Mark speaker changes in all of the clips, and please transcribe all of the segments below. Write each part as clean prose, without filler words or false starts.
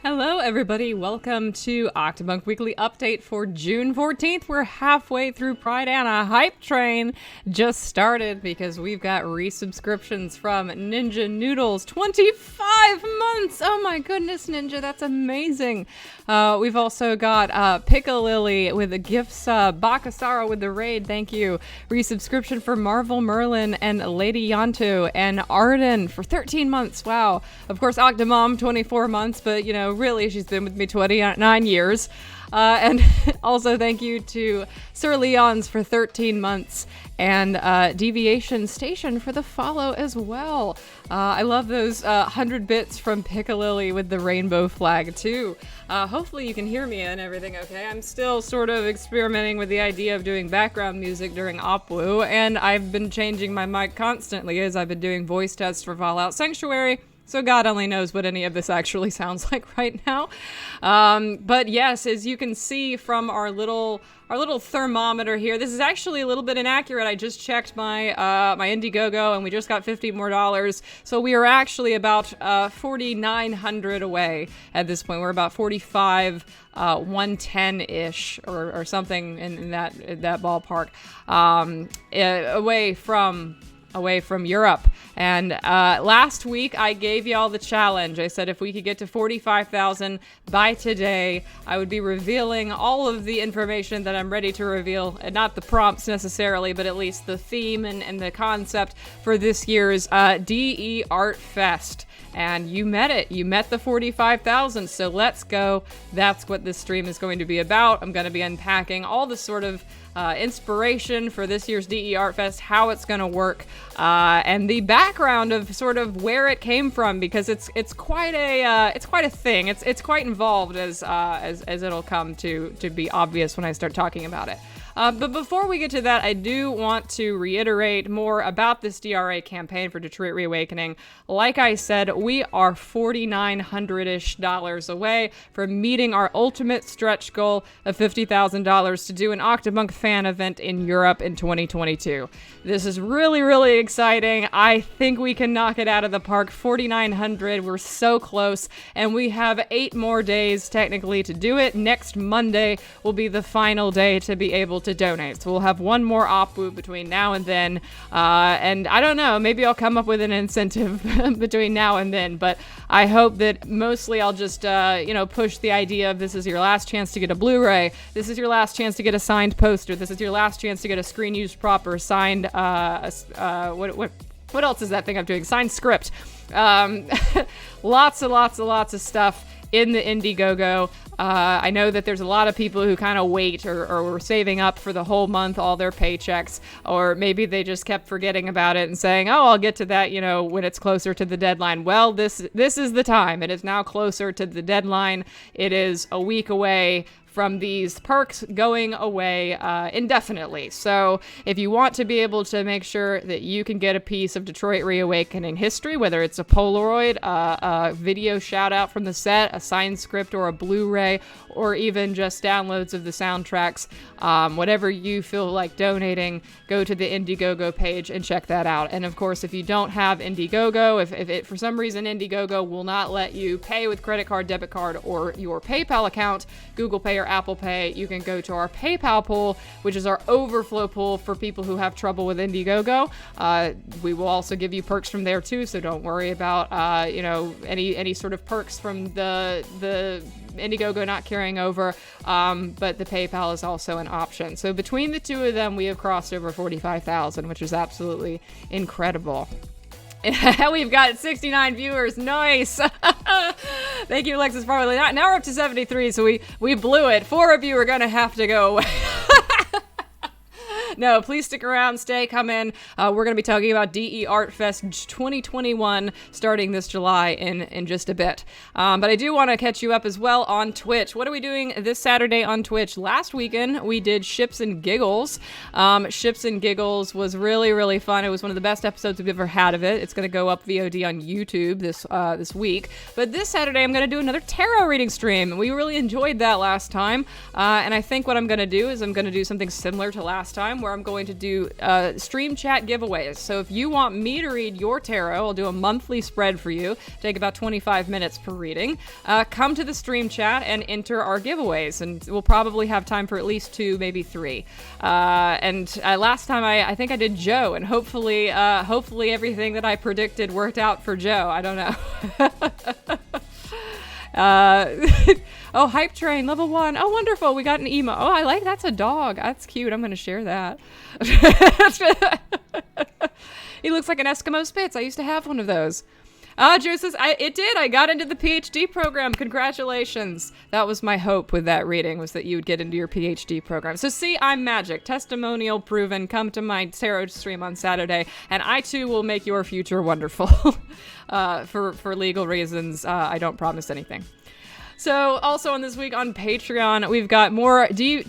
Speaker 1: Hello, everybody. Welcome to Octopunk Weekly Update for June 14th. We're halfway through Pride and a hype train just started because we've got resubscriptions from Ninja Noodles. 25 months! Oh my goodness, Ninja, that's amazing. We've also got Piccalilli with the gifts, Bakasara with the raid, thank you. Resubscription for Marvel Merlin and Lady Yanto and Arden for 13 months. Wow. Of course, Octomom, 24 months, but you know, really, she's been with me 29 years. And also thank you to Sir Leon's for 13 months and Deviation Station for the follow as well. I love those 100 bits from Piccalilli with the rainbow flag too. Hopefully you can hear me and everything okay. I'm still sort of experimenting with the idea of doing background music during OpWoo, and I've been changing my mic constantly as I've been doing voice tests for Fallout Sanctuary. So God only knows what any of this actually sounds like right now. But yes, as you can see from our little thermometer here, this is actually a little bit inaccurate. I just checked my my Indiegogo and we just got $50 more. So we are actually about 4,900 away at this point. We're about 45, 110-ish or something in that ballpark away from Europe. And last week I gave y'all the challenge. I said if we could get to 45,000 by today, I would be revealing all of the information that I'm ready to reveal, and not the prompts necessarily, but at least the theme and the concept for this year's D3Artfest. And you met it. You met the 45,000. So let's go. That's what this stream is going to be about. I'm going to be unpacking all the sort of inspiration for this year's D3Artfest, how it's going to work, and the background of sort of where it came from, because it's quite a thing. It's quite involved as it'll come to be obvious when I start talking about it. But before we get to that, I do want to reiterate more about this DRA campaign for Detroit Reawakening. Like I said, we are $4,900-ish away from meeting our ultimate stretch goal of $50,000 to do an Octopunk fan event in Europe in 2022. This is really, really exciting. I think we can knock it out of the park. 4,900, we're so close, and we have 8 more days technically to do it. Next Monday will be the final day to be able to donate. So we'll have one more OpWoo between now and then. And I don't know, maybe I'll come up with an incentive between now and then, but I hope that mostly I'll just, push the idea of this is your last chance to get a Blu-ray. This is your last chance to get a signed poster. This is your last chance to get a screen used proper signed, what else is that thing I'm doing? Signed script. Lots of stuff in the Indiegogo. I know that there's a lot of people who kind of wait or were saving up for the whole month, all their paychecks, or maybe they just kept forgetting about it and saying, oh, I'll get to that, when it's closer to the deadline. Well, this is the time. It is now closer to the deadline. It is a week away from these perks going away indefinitely. So if you want to be able to make sure that you can get a piece of Detroit Reawakening history, whether it's a Polaroid, a video shout out from the set, a signed script, or a Blu-ray, or even just downloads of the soundtracks, whatever you feel like donating, go to the Indiegogo page and check that out. And of course, if you don't have Indiegogo, if it, for some reason Indiegogo will not let you pay with credit card, debit card, or your PayPal account, Google Pay or Apple Pay, you can go to our PayPal pool, which is our overflow pool for people who have trouble with Indiegogo. We will also give you perks from there too, so don't worry about any sort of perks from the Indiegogo not carrying over, but the PayPal is also an option. So between the two of them, we have crossed over 45,000, which is absolutely incredible. We've got 69 viewers. Nice. Thank you, Alexis Farley. Now we're up to 73, so we blew it. 4 of you are going to have to go away. No, please stick around, come in. We're going to be talking about D3Artfest 2021 starting this July in just a bit. But I do want to catch you up as well on Twitch. What are we doing this Saturday on Twitch? Last weekend, we did Ships and Giggles. Ships and Giggles was really, really fun. It was one of the best episodes we've ever had of it. It's going to go up VOD on YouTube this week. But this Saturday, I'm going to do another tarot reading stream. We really enjoyed that last time. And I think what I'm going to do is I'm going to do something similar to last time, where I'm going to do stream chat giveaways. So if you want me to read your tarot, I'll do a monthly spread for you. Take about 25 minutes per reading. Come to the stream chat and enter our giveaways, and we'll probably have time for at least 2, maybe 3. And last time I think I did Joe, and hopefully everything that I predicted worked out for Joe. I don't know. Oh, Hype Train, level 1. Oh, wonderful. We got an emo. Oh, I like that's a dog. That's cute. I'm going to share that. He looks like an Eskimo Spitz. I used to have one of those. Joe says, it did. I got into the PhD program. Congratulations. That was my hope with that reading, was that you would get into your PhD program. So see, I'm magic. Testimonial proven. Come to my tarot stream on Saturday, and I too will make your future wonderful. For legal reasons, I don't promise anything. So, also on this week on Patreon, we've got more Blu-ray.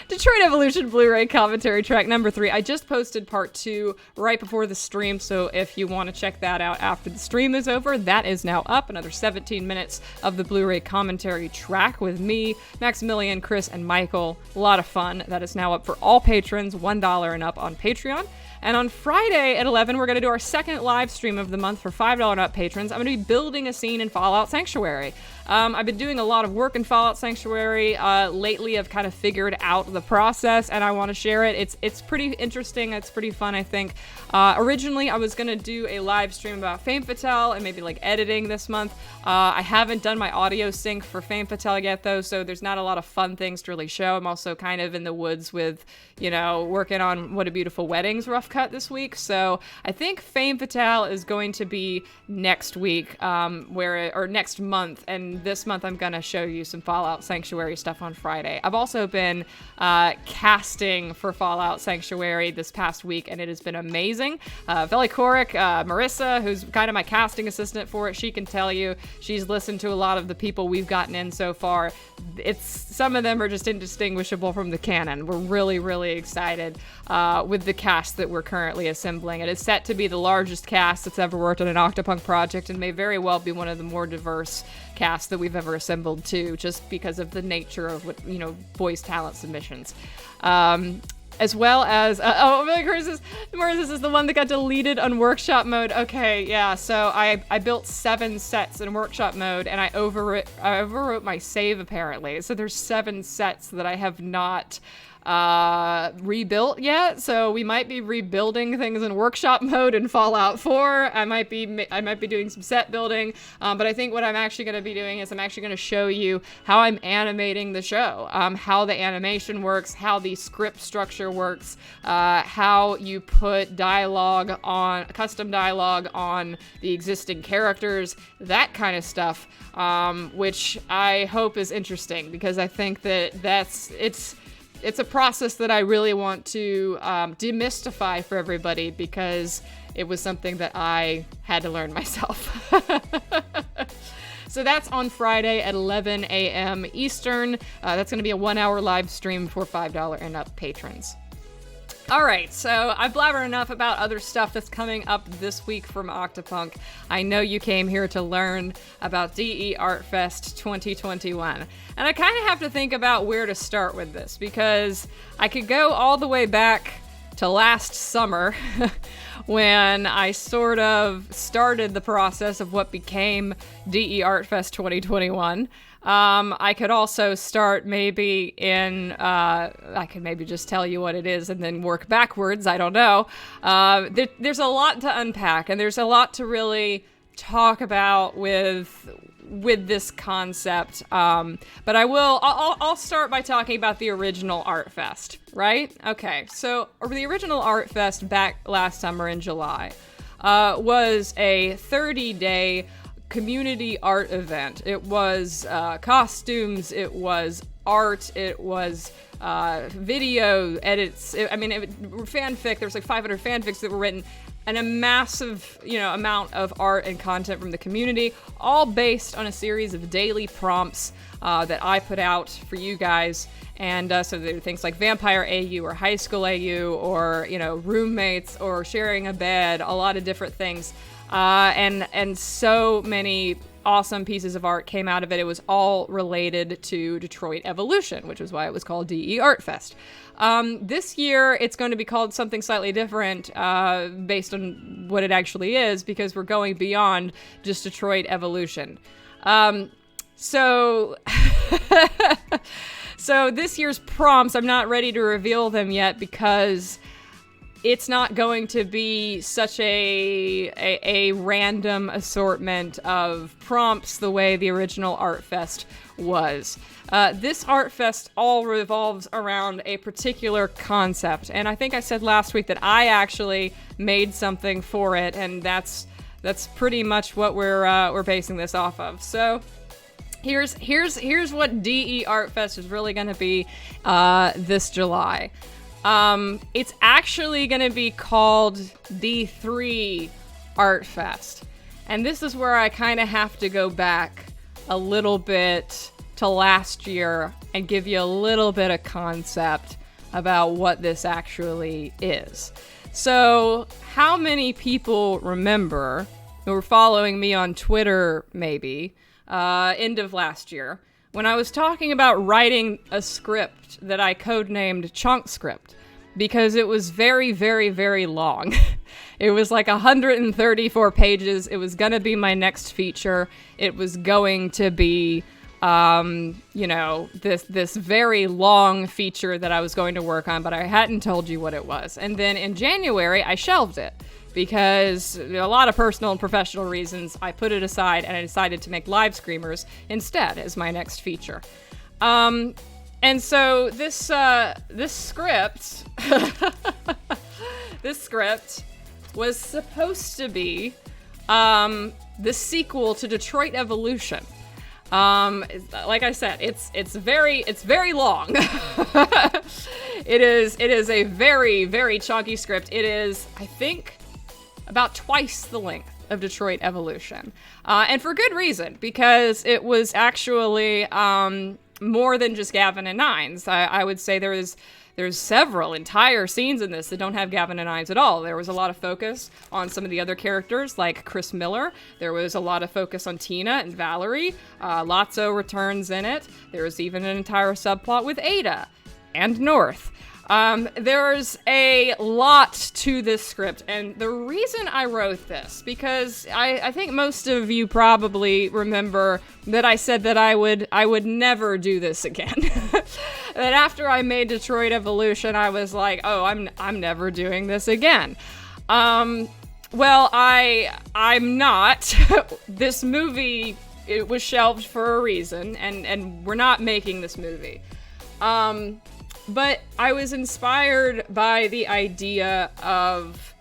Speaker 1: Detroit Evolution Blu-ray commentary track number 3. I just posted part 2 right before the stream, so if you want to check that out after the stream is over, that is now up. Another 17 minutes of the Blu-ray commentary track with me, Maximilian, Chris, and Michael. A lot of fun. That is now up for all patrons, $1 and up on Patreon. And on Friday at 11, we're going to do our second live stream of the month for $5 and up patrons. I'm going to be building a scene in Fallout Sanctuary. I've been doing a lot of work in Fallout Sanctuary lately. I've kind of figured out the process, and I want to share it. It's pretty interesting. It's pretty fun, I think. Originally, I was going to do a live stream about Femme Fatale and maybe like editing this month. I haven't done my audio sync for Femme Fatale yet, though, so there's not a lot of fun things to really show. I'm also kind of in the woods with, working on What a Beautiful Wedding's rough cut this week. So I think Femme Fatale is going to be next week, or next month, and this month I'm gonna show you some Fallout Sanctuary stuff on Friday. I've also been casting for Fallout Sanctuary this past week, and it has been amazing. Veli Korik, Marissa, who's kind of my casting assistant for it, she can tell you. She's listened to a lot of the people we've gotten in so far. Some of them are just indistinguishable from the canon. We're really, really excited with the cast that we're currently assembling. It is set to be the largest cast that's ever worked on an Octopunk project, and may very well be one of the more diverse casts that we've ever assembled too, just because of the nature of what, voice talent submissions. As well as, Marissa is the one that got deleted on workshop mode. Okay, yeah, so I built 7 sets in workshop mode, and I overwrote my save apparently. So there's 7 sets that I have not rebuilt yet, so we might be rebuilding things in workshop mode in Fallout 4. I might be doing some set building, but I think what I'm actually going to be doing is I'm actually going to show you how I'm animating the show, how the animation works, how the script structure works, how you put custom dialogue on the existing characters, that kind of stuff, which I hope is interesting, because I think that it's a process that I really want to demystify for everybody, because it was something that I had to learn myself. So that's on Friday at 11 a.m. Eastern. That's going to be a 1-hour live stream for $5 and up patrons. All right, so I've blabbered enough about other stuff that's coming up this week from Octopunk. I know you came here to learn about D3Artfest 2021. And I kind of have to think about where to start with this, because I could go all the way back to last summer when I sort of started the process of what became D3Artfest 2021. I could also start maybe I could maybe just tell you what it is and then work backwards. I don't know. There's a lot to unpack, and there's a lot to really talk about with this concept. But I'll start by talking about the original Artfest, right? Okay, so the original Artfest back last summer in July was a 30-day community art event. It was costumes, it was art, it was video edits. Fanfic. There was like 500 fanfics that were written, and a massive, amount of art and content from the community, all based on a series of daily prompts that I put out for you guys. And so there are things like vampire AU or high school AU or, roommates or sharing a bed, a lot of different things. And so many awesome pieces of art came out of it. It was all related to Detroit Evolution, which is why it was called D3Artfest. This year, it's going to be called something slightly different based on what it actually is, because we're going beyond just Detroit Evolution. So this year's prompts, I'm not ready to reveal them yet because it's not going to be such a random assortment of prompts the way the original Artfest was. This Artfest all revolves around a particular concept, and I think I said last week that I actually made something for it, and that's pretty much what we're basing this off of. So here's what D3Artfest is really going to be this July. It's actually going to be called D3Artfest. And this is where I kind of have to go back a little bit to last year and give you a little bit of concept about what this actually is. So, how many people remember, who were following me on Twitter maybe, end of last year, when I was talking about writing a script that I codenamed Chunk Script, because it was very, very, very long. It was like 134 pages. It was going to be my next feature. It was going to be, this very long feature that I was going to work on, but I hadn't told you what it was. And then in January, I shelved it. Because a lot of personal and professional reasons, I put it aside and I decided to make Live Screamers instead as my next feature. And so this script, this script was supposed to be the sequel to Detroit Evolution. Like I said, it's very long. It is a very, very chunky script. It is, I think, about twice the length of Detroit Evolution. And for good reason, because it was actually more than just Gavin and Nines. I would say there's several entire scenes in this that don't have Gavin and Nines at all. There was a lot of focus on some of the other characters, like Chris Miller. There was a lot of focus on Tina and Valerie. Lotso returns in it. There was even an entire subplot with Ada and North. There's a lot to this script, and the reason I wrote this, because I think most of you probably remember that I said that I would never do this again. That after I made Detroit Evolution, I was like, oh, I'm never doing this again. Well, I'm not. This movie, it was shelved for a reason, and we're not making this movie. But I was inspired by the idea of,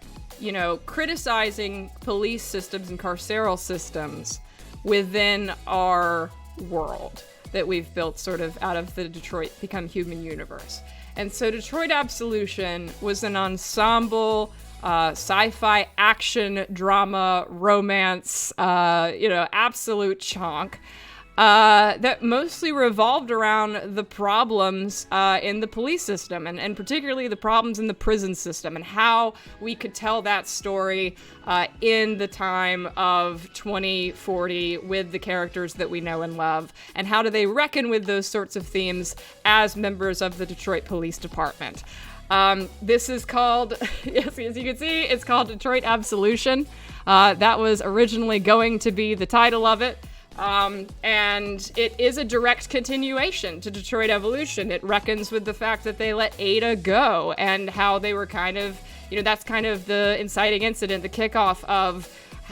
Speaker 1: criticizing police systems and carceral systems within our world that we've built sort of out of the Detroit Become Human universe. And so Detroit Absolution was an ensemble sci-fi action drama romance, absolute chunk. That mostly revolved around the problems in the police system, and particularly the problems in the prison system, and how we could tell that story in the time of 2040 with the characters that we know and love, and how do they reckon with those sorts of themes as members of the Detroit Police Department. This is called, as you can see, it's called Detroit Absolution. That was originally going to be the title of it. And it is a direct continuation to Detroit Evolution. It reckons with the fact that they let Ada go, and how they were kind of, that's kind of the inciting incident, the kickoff of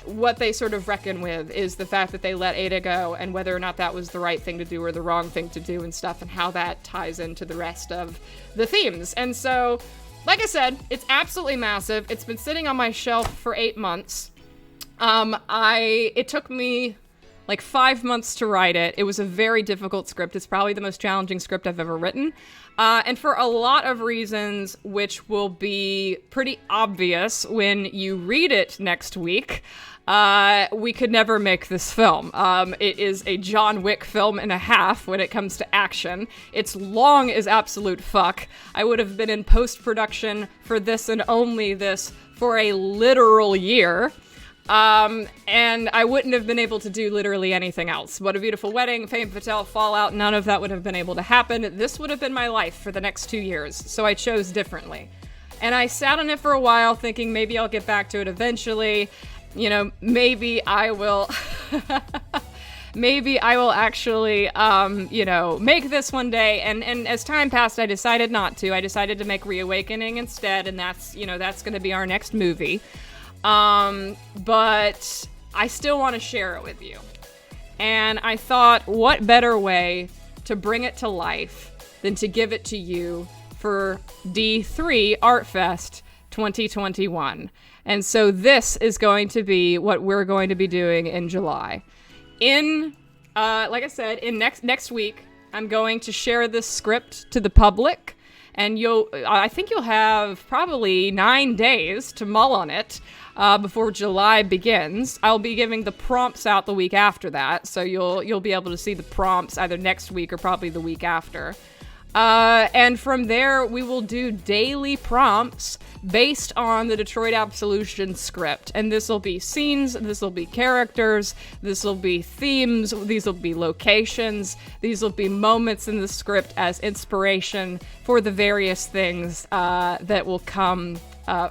Speaker 1: what they sort of reckon with is the fact that they let Ada go, and whether or not that was the right thing to do or the wrong thing to do and stuff, and how that ties into the rest of the themes. And so, like I said, it's absolutely massive. It's been sitting on my shelf for 8 months. It took me like 5 months to write it. It was a very difficult script. It's probably the most challenging script I've ever written. And for a lot of reasons, which will be pretty obvious when you read it next week, we could never make this film. It is a John Wick film and a half when it comes to action. It's long as absolute fuck. I would have been in post-production for this and only this for a literal year. And I wouldn't have been able to do literally anything else. What a Beautiful Wedding, Femme Fatale, Fallout, none of that would have been able to happen. This would have been my life for the next 2 years, so I chose differently. And I sat on it for a while thinking maybe I'll get back to it eventually. You know, maybe I will... maybe I will actually, you know, make this one day. And as time passed, I decided not to. I decided to make Reawakening instead, and that's, you know, that's going to be our next movie. But I still want to share it with you. And I thought, what better way to bring it to life than to give it to you for D3Artfest 2021. And so this is going to be what we're going to be doing in July. Like I said, in next week, I'm going to share this script to the public, and I think you'll have probably 9 days to mull on it before July begins. I'll be giving the prompts out the week after that, so you'll be able to see the prompts either next week or probably the week after. And from there, we will do daily prompts based on the Detroit Absolution script. And this will be scenes, this will be characters, this will be themes, these will be locations, these will be moments in the script as inspiration for the various things that will come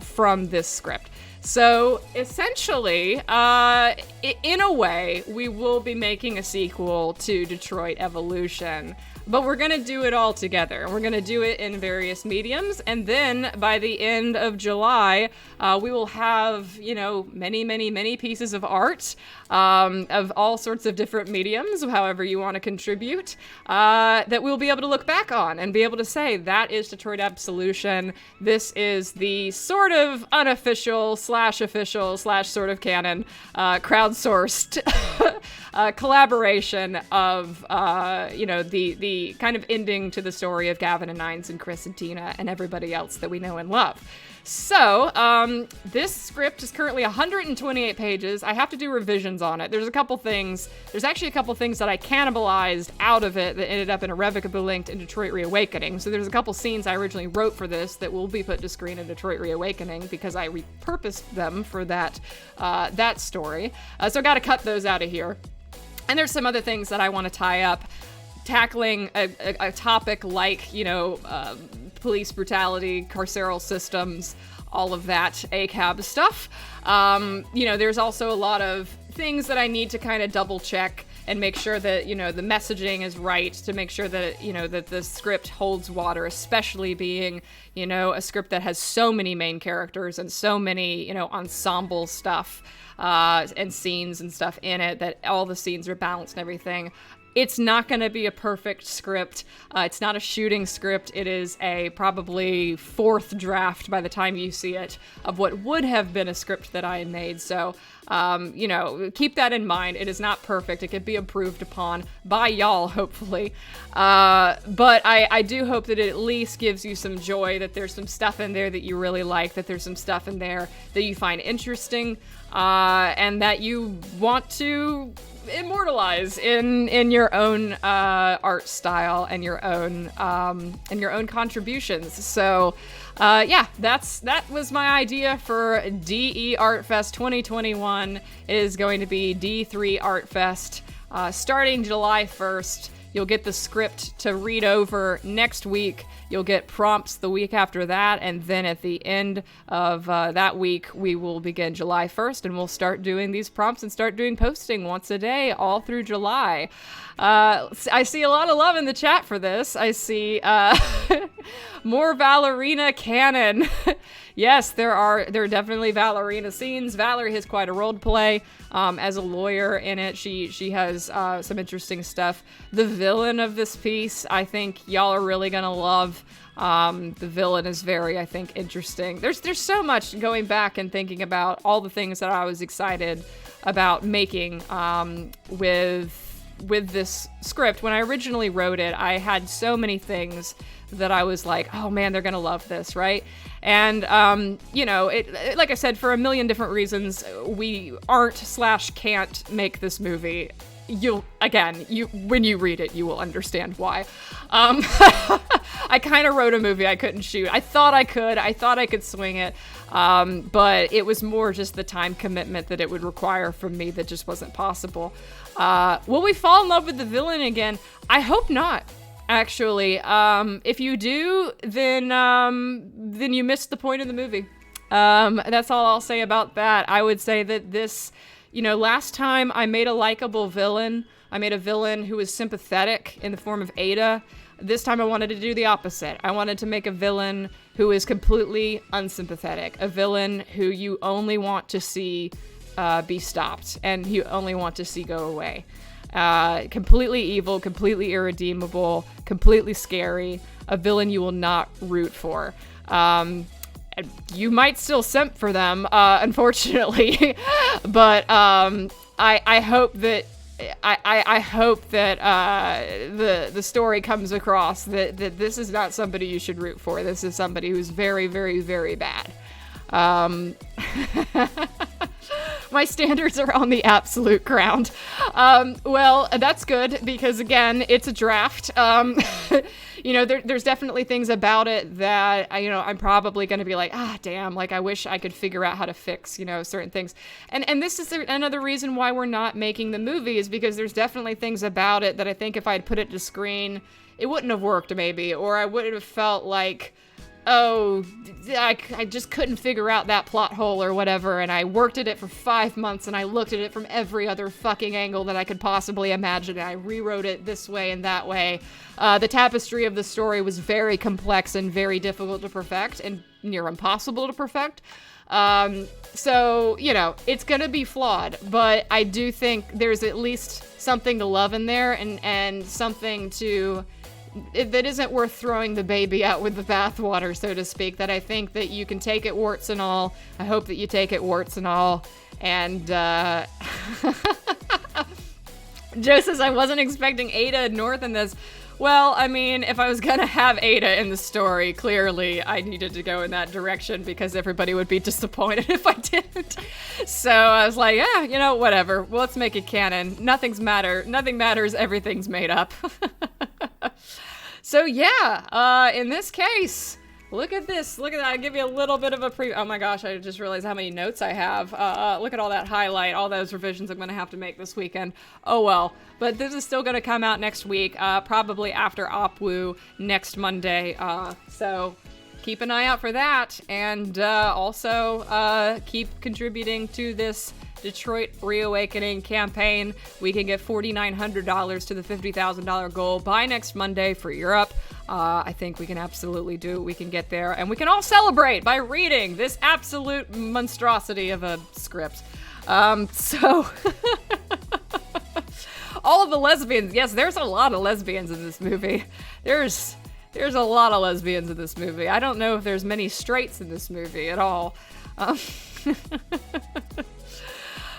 Speaker 1: from this script. So essentially, in a way, we will be making a sequel to Detroit Evolution. But we're going to do it all together. We're going to do it in various mediums. And then by the end of July, we will have, you know, many, many, many pieces of art of all sorts of different mediums, however you want to contribute, that we'll be able to look back on and be able to say, that is Detroit Absolution. This is the sort of unofficial / official / sort of canon crowdsourced collaboration of, you know, the kind of ending to the story of Gavin and Nines and Chris and Tina and everybody else that we know and love. So, this script is currently 128 pages. I have to do revisions on it. There's actually a couple things that I cannibalized out of it that ended up in Irrevocably Linked in Detroit Reawakening. So there's a couple scenes I originally wrote for this that will be put to screen in Detroit Reawakening because I repurposed them for that story. So I gotta cut those out of here. And there's some other things that I want to tie up, tackling a topic like, you know, police brutality, carceral systems, all of that ACAB stuff. You know, there's also a lot of things that I need to kind of double check and make sure that, you know, the messaging is right, to make sure that, you know, that the script holds water, especially being, you know, a script that has so many main characters and so many, you know, ensemble stuff and scenes and stuff in it, that all the scenes are balanced and everything. It's not going to be a perfect script. It's not a shooting script. It is a probably fourth draft by the time you see it of what would have been a script that I had made. So, you know, keep that in mind. It is not perfect. It could be improved upon by y'all, hopefully. But I do hope that it at least gives you some joy, that there's some stuff in there that you really like, that there's some stuff in there that you find interesting, and that you want to immortalize in your own art style and your own contributions. So yeah, that was my idea for D3Artfest 2021. It is going to be D3Artfest starting July 1st. You'll get the script to read over next week. You'll get prompts the week after that, and then at the end of that week, we will begin July 1st, and we'll start doing these prompts and start doing posting once a day all through July. I see a lot of love in the chat for this. I see more Valerina canon. Yes, there are definitely Valerina scenes. Valerie has quite a role to play as a lawyer in it. She has some interesting stuff. The villain of this piece, I think y'all are really gonna love. The villain is very, I think, interesting. There's so much going back and thinking about all the things that I was excited about making with this script. When I originally wrote it, I had so many things that I was like, oh man, they're gonna love this, right? And, you know, it like I said, for a million different reasons, we aren't / can't make this movie when you read it, you will understand why. I kind of wrote a movie I couldn't shoot. I thought I could swing it. But it was more just the time commitment that it would require from me that just wasn't possible. Will we fall in love with the villain again? I hope not. Actually, if you do, then you missed the point of the movie. That's all I'll say about that. I would say that this, last time I made a likable villain, I made a villain who was sympathetic in the form of Ada. This time I wanted to do the opposite. I wanted to make a villain who is completely unsympathetic, a villain who you only want to see be stopped, and you only want to see go away. Completely evil, completely irredeemable, completely scary, a villain you will not root for. You might still simp for them, unfortunately, but I hope that I hope that the story comes across that this is not somebody you should root for. This is somebody who's very, very, very bad. My standards are on the absolute ground. Well, that's good because, again, it's a draft. There's definitely things about it that, I'm probably going to be like, damn, like, I wish I could figure out how to fix, certain things. And this is another reason why we're not making the movie is because there's definitely things about it that I think if I'd put it to screen, it wouldn't have worked maybe, or I would have felt like, I just couldn't figure out that plot hole or whatever, and I worked at it for 5 months, and I looked at it from every other fucking angle that I could possibly imagine, and I rewrote it this way and that way. The tapestry of the story was very complex and very difficult to perfect, and near impossible to perfect. So, it's gonna be flawed, but I do think there's at least something to love in there, and something that isn't worth throwing the baby out with the bathwater, so to speak, that I think that you can take it warts and all. I hope that you take it warts and all. And, Joe says, I wasn't expecting Ada North in this. Well, I mean, if I was gonna have Ada in the story, clearly I needed to go in that direction because everybody would be disappointed if I didn't. So I was like, yeah, whatever. Well, let's make it canon. Nothing matters, everything's made up. So yeah, in this case, look at this. Look at that. I'll give you a little bit of a oh my gosh, I just realized how many notes I have. Look at all that highlight, all those revisions I'm going to have to make this weekend. Oh well. But this is still going to come out next week, probably after OpWoo next Monday. So keep an eye out for that. And also keep contributing to this Detroit Reawakening campaign. We can get $4,900 to the $50,000 goal by next Monday for Europe. I think we can absolutely do it. We can get there, and we can all celebrate by reading this absolute monstrosity of a script. So all of the lesbians, yes, there's a lot of lesbians in this movie. There's a lot of lesbians in this movie. I don't know if there's many straights in this movie at all.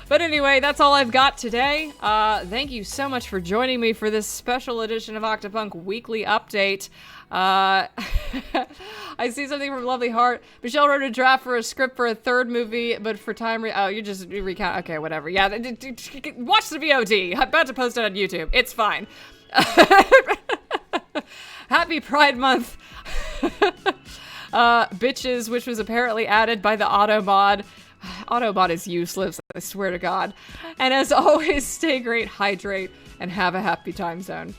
Speaker 1: But anyway, that's all I've got today. Thank you so much for joining me for this special edition of Octopunk Weekly Update. I see something from Lovely Heart. Michelle wrote a draft for a script for a third movie, but for time you just recount. Okay, whatever. Yeah, watch the VOD. I'm about to post it on YouTube. It's fine. Happy Pride Month. Bitches, which was apparently added by the Automod. Autobot is useless, I swear to God. And as always, stay great, hydrate, and have a happy time zone.